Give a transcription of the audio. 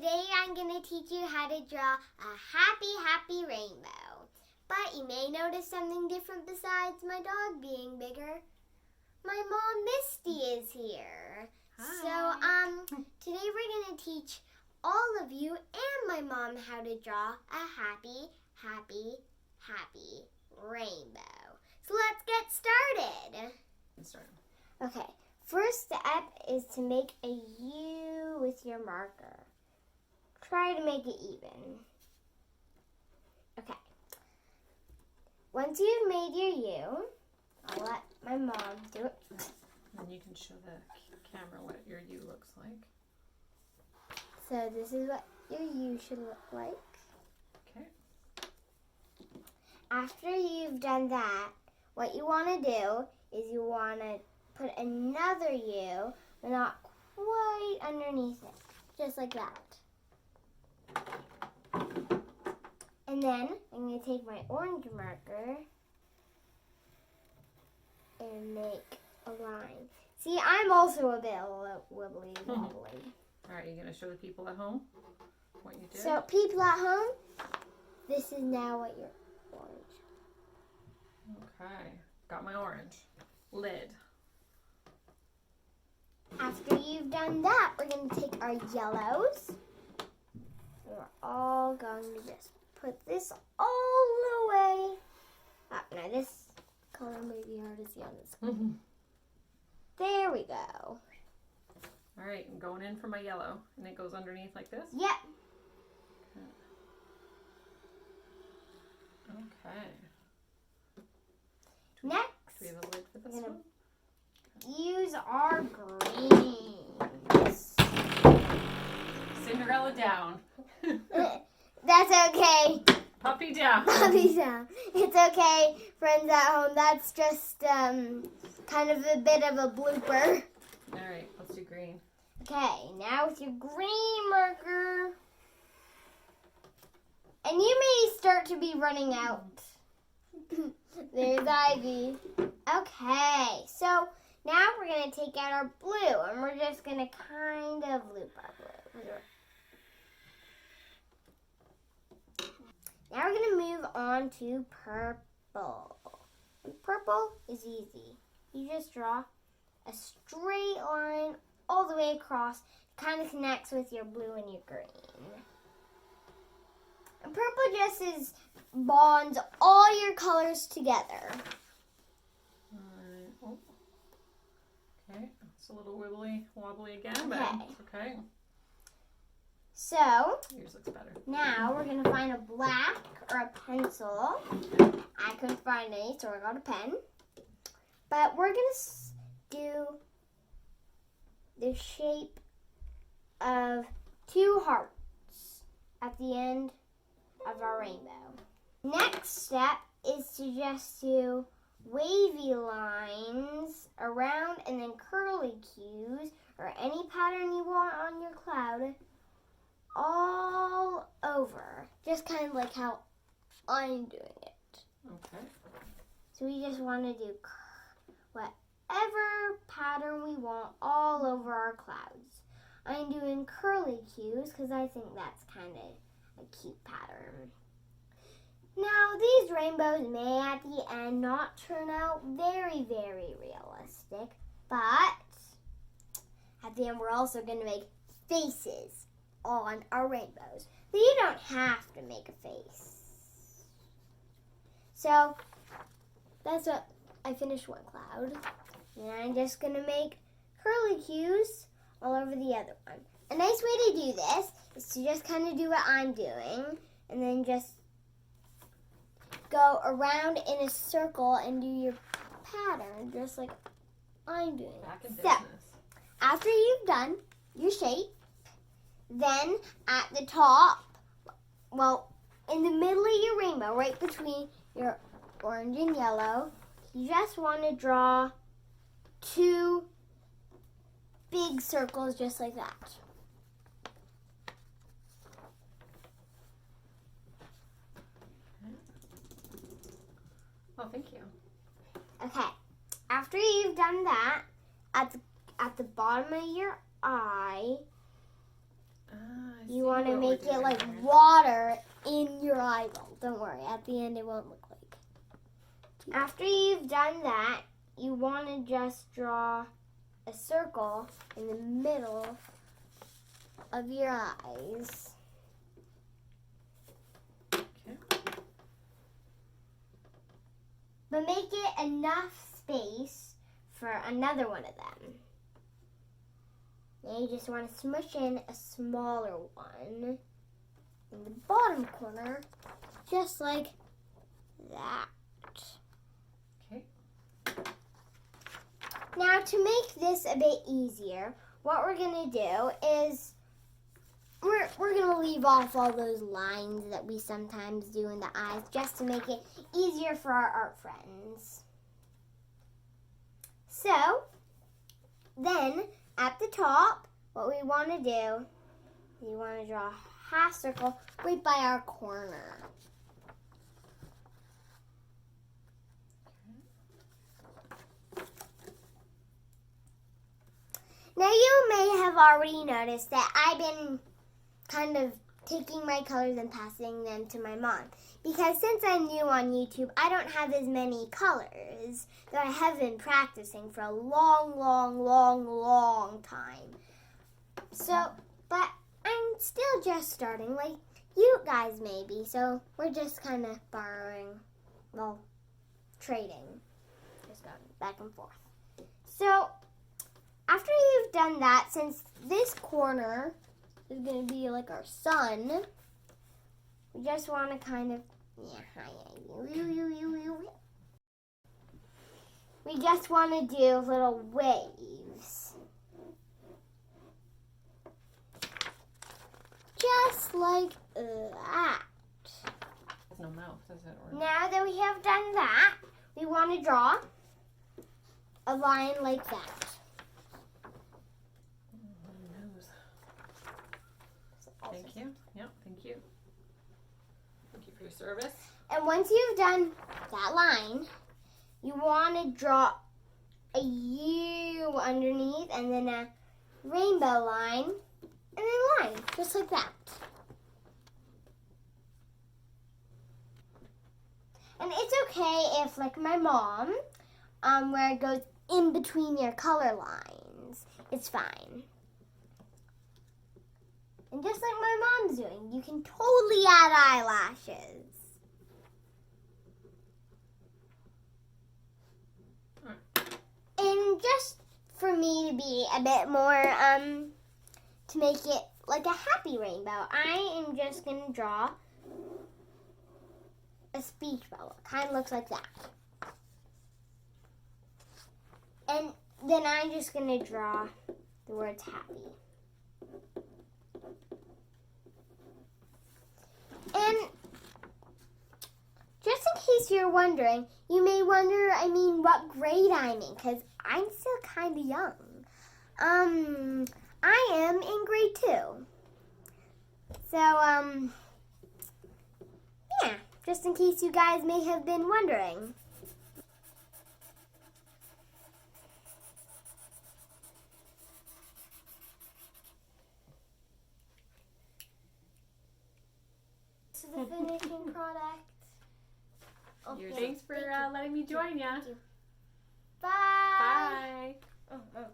Today I'm going to teach you how to draw a happy rainbow. But you may notice something different besides my dog being bigger. My mom Misty is here. Hi. So today we're going to teach all of you and my mom how to draw a happy rainbow. So let's get started. Okay, first step is to make a U with your marker. Try to make it even. Okay. Once you've made your U, I'll let my mom do it. And you can show the camera what your U looks like. So this is what your U should look like. Okay. After you've done that, what you want to do is you want to put another U, but not quite underneath it. Just like that. And then I'm going to take my orange marker and make a line. See, I'm also a bit wibbly wobbly. All right, you going to show the people at home what you did? So, people at home, this is now what your orange. Okay, got my orange. Lid. After you've done that, we're going to take our yellows. And we're all going to just put this all the way up. Now this color may be hard to see on this screen. There we go. All right, I'm going in for my yellow, and it goes underneath like this? Yep. Okay. Next, Do we have a lid for this one? use our greens. Cinderella down. That's okay. Puppy down. Puppy down. It's okay, friends at home. That's just kind of a bit of a blooper. All right, let's do green. Okay, now with your green marker. And you may start to be running out. There's Ivy. Okay, so now we're going to take out our blue, and we're just going to kind of loop our blue. Now we're going to move on to purple. Purple is easy. You just draw a straight line all the way across. It kind of connects with your blue and your green. And purple just bonds all your colors together. Oh. Okay, it's a little wobbly again, but it's okay. So, yours looks better. Now we're going to find a black or a pencil. I couldn't find any, so I got a pen. But we're going to do the shape of two hearts at the end of our rainbow. Next step is to just do wavy lines around and then curly cues or any pattern you want on your cloud all over. Just kind of like how I'm doing it. Okay. So we just want to do whatever pattern we want all over our clouds. I'm doing curly cues because I think that's kind of a cute pattern. Now, these rainbows may at the end not turn out very realistic, but at the end we're also going to make faces on our rainbows. So you don't have to make a face. So, that's what I finished one cloud. And I'm just going to make curly cues all over the other one. A nice way to do this is to just kind of do what I'm doing and then just go around in a circle and do your pattern just like I'm doing. Back in business. After you've done your shape, then at the top, well, in the middle of your rainbow, right between your orange and yellow, you just want to draw two big circles just like that. Oh, thank you. Okay, after you've done that, at the bottom of your eye, you you want to what we're make it doing like here. water in your eyeball. Don't worry, at the end it won't look like. After you've done that, you want to just draw a circle in the middle of your eyes. Okay. But make it enough space for another one of them. Now you just want to smush in a smaller one in the bottom corner, just like that. Okay. Now to make this a bit easier, what we're going to do is we're going to leave off all those lines that we sometimes do in the eyes just to make it easier for our art friends. So, then at the top, what we want to do, we want to draw a half circle right by our corner. Now you may have already noticed that I've been kind of taking my colors and passing them to my mom. Because since I'm new on YouTube, I don't have as many colors that I have been practicing for a long, long, long, long time. So, but I'm still just starting, like you guys maybe. So we're just kind of borrowing, well, trading, just going back and forth. So after you've done that, since this corner is going to be like our sun, we just want to kind of, we just want to do little waves. Just like that. There's no mouth, is it? Or... Now that we have done that, we want to draw a line like that. Nose. Thank you. Yep, thank you. Thank you for your service. And once you've done that line, you want to draw a U underneath and then a rainbow line and then a line, just like that. And it's okay if, like my mom, where it goes in between your color lines, it's fine. And just like my mom's doing, you can totally add eyelashes. And just for me to be a bit more, to make it like a happy rainbow, I am just going to draw a speech bubble. Kind of looks like that. And then I'm just going to draw the words happy. And just in case you're wondering, you may wonder, what grade I'm in, because I'm still kind of young. I am in grade 2. So, yeah, just in case you guys may have been wondering. This is the finishing product. Okay. Thanks for letting me join ya. Bye. Bye. Oh, oh.